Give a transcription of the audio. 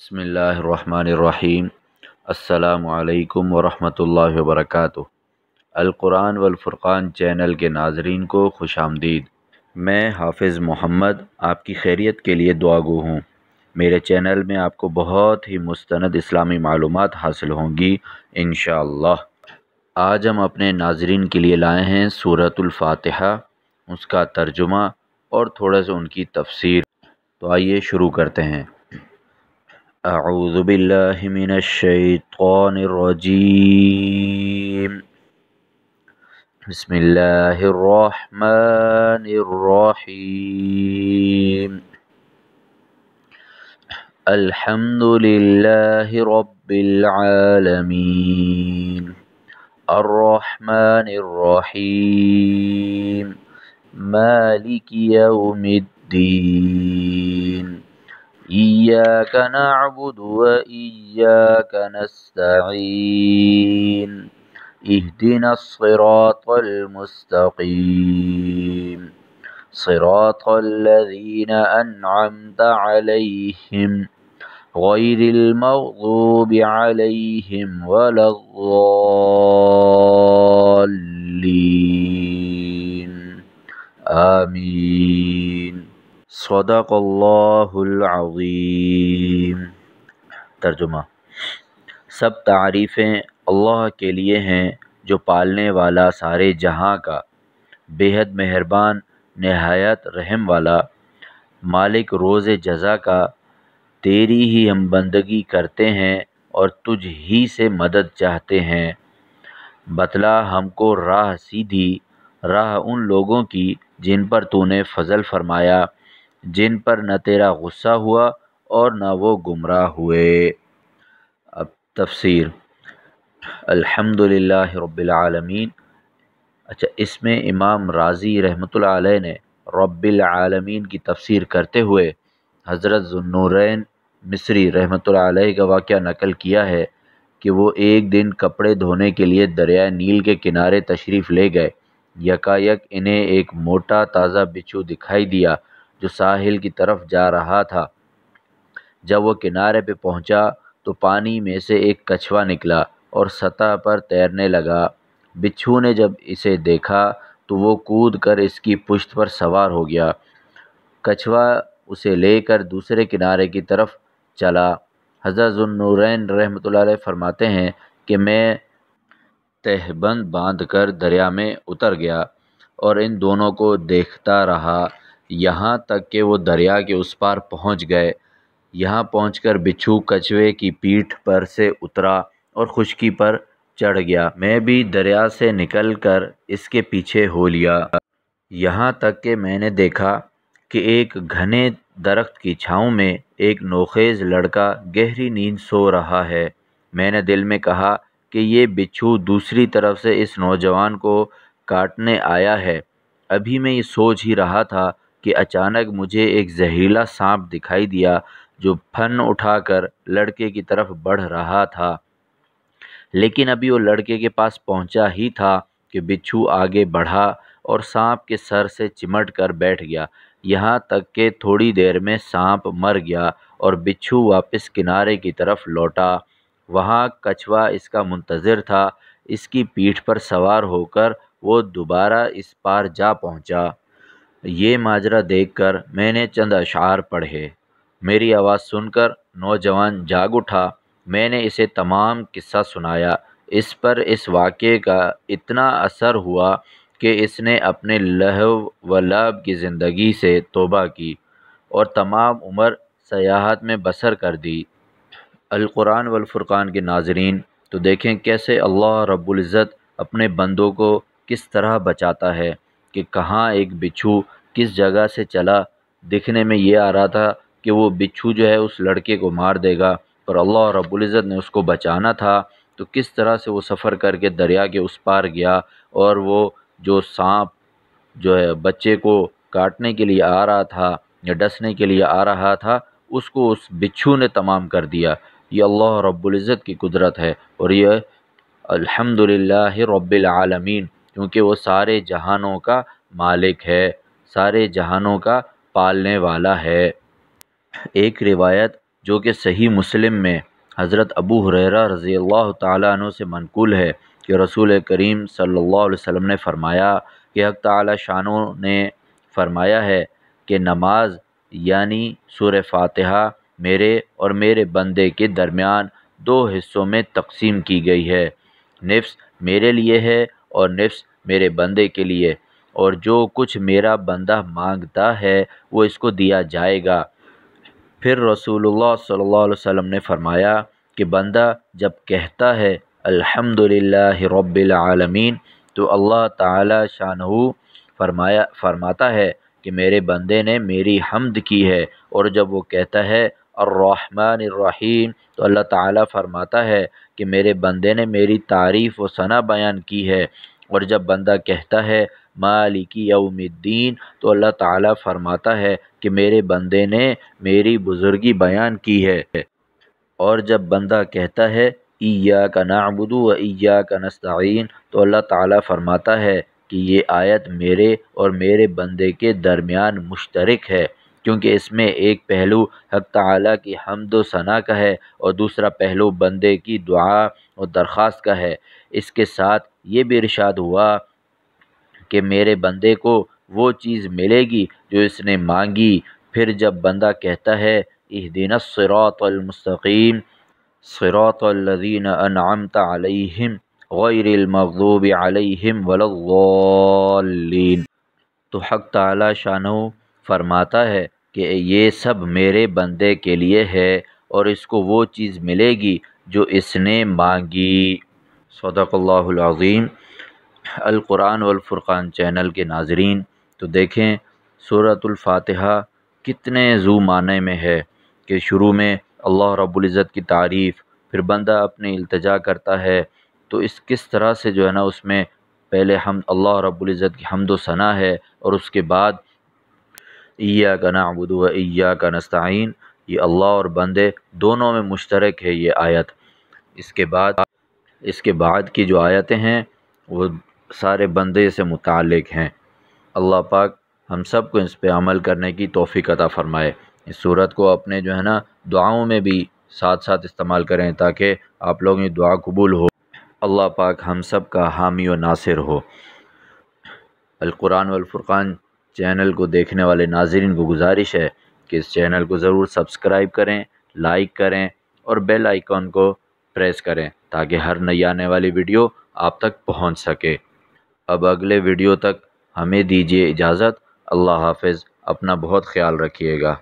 بسم اللہ الرحمن الرحیم۔ السلام علیکم ورحمۃ اللہ وبرکاتہ۔ القرآن والفرقان چینل کے ناظرین کو خوش آمدید۔ میں حافظ محمد آپ کی خیریت کے لیے دعا گو ہوں۔ میرے چینل میں آپ کو بہت ہی مستند اسلامی معلومات حاصل ہوں گی انشاءاللہ۔ آج ہم اپنے ناظرین کے لیے لائے ہیں سورۃ الفاتحہ، اس کا ترجمہ اور تھوڑا سا ان کی تفسیر۔ تو آئیے شروع کرتے ہیں۔ اعوذ باللہ من الشیطان الرجیم، بسم اللہ الرحمن الرحیم۔ الحمد للہ رب العالمین، الرحمن الرحیم، مالک یوم الدین، إياك نعبد وإياك نستعين، اهدنا الصراط المستقيم، صراط الذين أنعمت عليهم غير المغضوب عليهم ولا الضالين، آمین۔ صدق اللہ العظیم۔ ترجمہ: سب تعریفیں اللہ کے لیے ہیں جو پالنے والا سارے جہاں کا، بے حد مہربان، نہایت رحم والا، مالک روز جزا کا۔ تیری ہی ہم بندگی کرتے ہیں اور تجھ ہی سے مدد چاہتے ہیں۔ بتلا ہم کو راہ سیدھی، راہ ان لوگوں کی جن پر تو نے فضل فرمایا، جن پر نہ تیرا غصہ ہوا اور نہ وہ گمراہ ہوئے۔ اب تفسیر۔ الحمدللہ رب العالمین۔ اچھا، اس میں امام رازی رحمۃ اللہ علیہ نے رب العالمین کی تفسیر کرتے ہوئے حضرت ذو النورین مصری رحمۃ اللہ علیہ کا واقعہ نقل کیا ہے کہ وہ ایک دن کپڑے دھونے کے لیے دریائے نیل کے کنارے تشریف لے گئے۔ یکایک انہیں ایک موٹا تازہ بچھو دکھائی دیا جو ساحل کی طرف جا رہا تھا۔ جب وہ کنارے پہ پہنچا تو پانی میں سے ایک کچھوا نکلا اور سطح پر تیرنے لگا۔ بچھو نے جب اسے دیکھا تو وہ کود کر اس کی پشت پر سوار ہو گیا۔ کچھوا اسے لے کر دوسرے کنارے کی طرف چلا۔ حضرت ذو النورین رحمۃ اللہ علیہ فرماتے ہیں کہ میں تہبند باندھ کر دریا میں اتر گیا اور ان دونوں کو دیکھتا رہا یہاں تک کہ وہ دریا کے اس پار پہنچ گئے۔ یہاں پہنچ کر بچھو کچھوے کی پیٹھ پر سے اترا اور خشکی پر چڑھ گیا۔ میں بھی دریا سے نکل کر اس کے پیچھے ہو لیا، یہاں تک کہ میں نے دیکھا کہ ایک گھنے درخت کی چھاؤں میں ایک نوخیز لڑکا گہری نیند سو رہا ہے۔ میں نے دل میں کہا کہ یہ بچھو دوسری طرف سے اس نوجوان کو کاٹنے آیا ہے۔ ابھی میں یہ سوچ ہی رہا تھا کہ اچانک مجھے ایک زہریلا سانپ دکھائی دیا جو پھن اٹھا کر لڑکے کی طرف بڑھ رہا تھا۔ لیکن ابھی وہ لڑکے کے پاس پہنچا ہی تھا کہ بچھو آگے بڑھا اور سانپ کے سر سے چمٹ کر بیٹھ گیا، یہاں تک کہ تھوڑی دیر میں سانپ مر گیا اور بچھو واپس کنارے کی طرف لوٹا۔ وہاں کچھوا اس کا منتظر تھا۔ اس کی پیٹھ پر سوار ہو کر وہ دوبارہ اس پار جا پہنچا۔ یہ ماجرا دیکھ کر میں نے چند اشعار پڑھے۔ میری آواز سن کر نوجوان جاگ اٹھا۔ میں نے اسے تمام قصہ سنایا۔ اس پر اس واقعے کا اتنا اثر ہوا کہ اس نے اپنے لہو و لعب کی زندگی سے توبہ کی اور تمام عمر سیاحت میں بسر کر دی۔ القرآن والفرقان کے ناظرین، تو دیکھیں کیسے اللہ رب العزت اپنے بندوں کو کس طرح بچاتا ہے کہ کہاں ایک بچھو کس جگہ سے چلا۔ دکھنے میں یہ آ رہا تھا کہ وہ بچھو جو ہے اس لڑکے کو مار دے گا، پر اللہ رب العزت نے اس کو بچانا تھا، تو کس طرح سے وہ سفر کر کے دریا کے اس پار گیا اور وہ جو سانپ جو ہے بچے کو کاٹنے کے لیے آ رہا تھا یا ڈسنے کے لیے آ رہا تھا، اس کو اس بچھو نے تمام کر دیا۔ یہ اللہ رب العزت کی قدرت ہے، اور یہ الحمدللہ رب العالمین، کیونکہ وہ سارے جہانوں کا مالک ہے، سارے جہانوں کا پالنے والا ہے۔ ایک روایت جو کہ صحیح مسلم میں حضرت ابو ہریرہ رضی اللہ تعالیٰ عنہ سے منقول ہے کہ رسول کریم صلی اللہ علیہ وسلم نے فرمایا کہ حق تعالیٰ شانہ نے فرمایا ہے کہ نماز یعنی سورہ فاتحہ میرے اور میرے بندے کے درمیان 2 حصوں میں تقسیم کی گئی ہے، نصف میرے لیے ہے اور نصف میرے بندے کے لیے، اور جو کچھ میرا بندہ مانگتا ہے وہ اس کو دیا جائے گا۔ پھر رسول اللہ صلی اللہ علیہ وسلم نے فرمایا کہ بندہ جب کہتا ہے الحمدللہ رب العالمین تو اللہ تعالی شانہ فرماتا ہے کہ میرے بندے نے میری حمد کی ہے، اور جب وہ کہتا ہے الرحمن الرحیم تو اللہ تعالی فرماتا ہے کہ میرے بندے نے میری تعریف و ثنا بیان کی ہے، اور جب بندہ کہتا ہے مالک یوم الدین تو اللہ تعالی فرماتا ہے کہ میرے بندے نے میری بزرگی بیان کی ہے، اور جب بندہ کہتا ہے ایاک نعبد و ایاک نستعین تو اللہ تعالی فرماتا ہے کہ یہ آیت میرے اور میرے بندے کے درمیان مشترک ہے، کیونکہ اس میں ایک پہلو حق تعالیٰ کی حمد و ثنا کا ہے اور دوسرا پہلو بندے کی دعا اور درخواست کا ہے۔ اس کے ساتھ یہ بھی ارشاد ہوا کہ میرے بندے کو وہ چیز ملے گی جو اس نے مانگی۔ پھر جب بندہ کہتا ہے اہدنا الصراط المستقیم صراط الذین انعمت علیہم غیر المغضوب علیہم ولا الضالین، تو حق تعالی شانہ فرماتا ہے کہ یہ سب میرے بندے کے لیے ہے اور اس کو وہ چیز ملے گی جو اس نے مانگی۔ صدق اللہ العظیم۔ القرآن والفرقان چینل کے ناظرین، تو دیکھیں سورۃ الفاتحہ کتنے ذو معنی میں ہے کہ شروع میں اللہ رب العزت کی تعریف، پھر بندہ اپنی التجا کرتا ہے، تو کس طرح سے جو ہے نا اس میں پہلے اللہ رب العزت کی حمد و ثنا ہے، اور اس کے بعد ایاک نعبد و ایاک نستعین، یہ اللہ اور بندے دونوں میں مشترک ہے یہ آیت۔ اس کے بعد کی جو آیتیں ہیں وہ سارے بندے سے متعلق ہیں۔ اللہ پاک ہم سب کو اس پہ عمل کرنے کی توفیق عطا فرمائے۔ اس صورت کو اپنے جو ہے نا دعاؤں میں بھی ساتھ ساتھ استعمال کریں تاکہ آپ لوگوں کی دعا قبول ہو۔ اللہ پاک ہم سب کا حامی و ناصر ہو۔ القرآن والفرقان چینل کو دیکھنے والے ناظرین کو گزارش ہے کہ اس چینل کو ضرور سبسکرائب کریں، لائک کریں اور بیل آئیکن کو پریس کریں تاکہ ہر نئی آنے والی ویڈیو آپ تک پہنچ سکے۔ اب اگلے ویڈیو تک ہمیں دیجیے اجازت۔ اللہ حافظ، اپنا بہت خیال رکھیے گا۔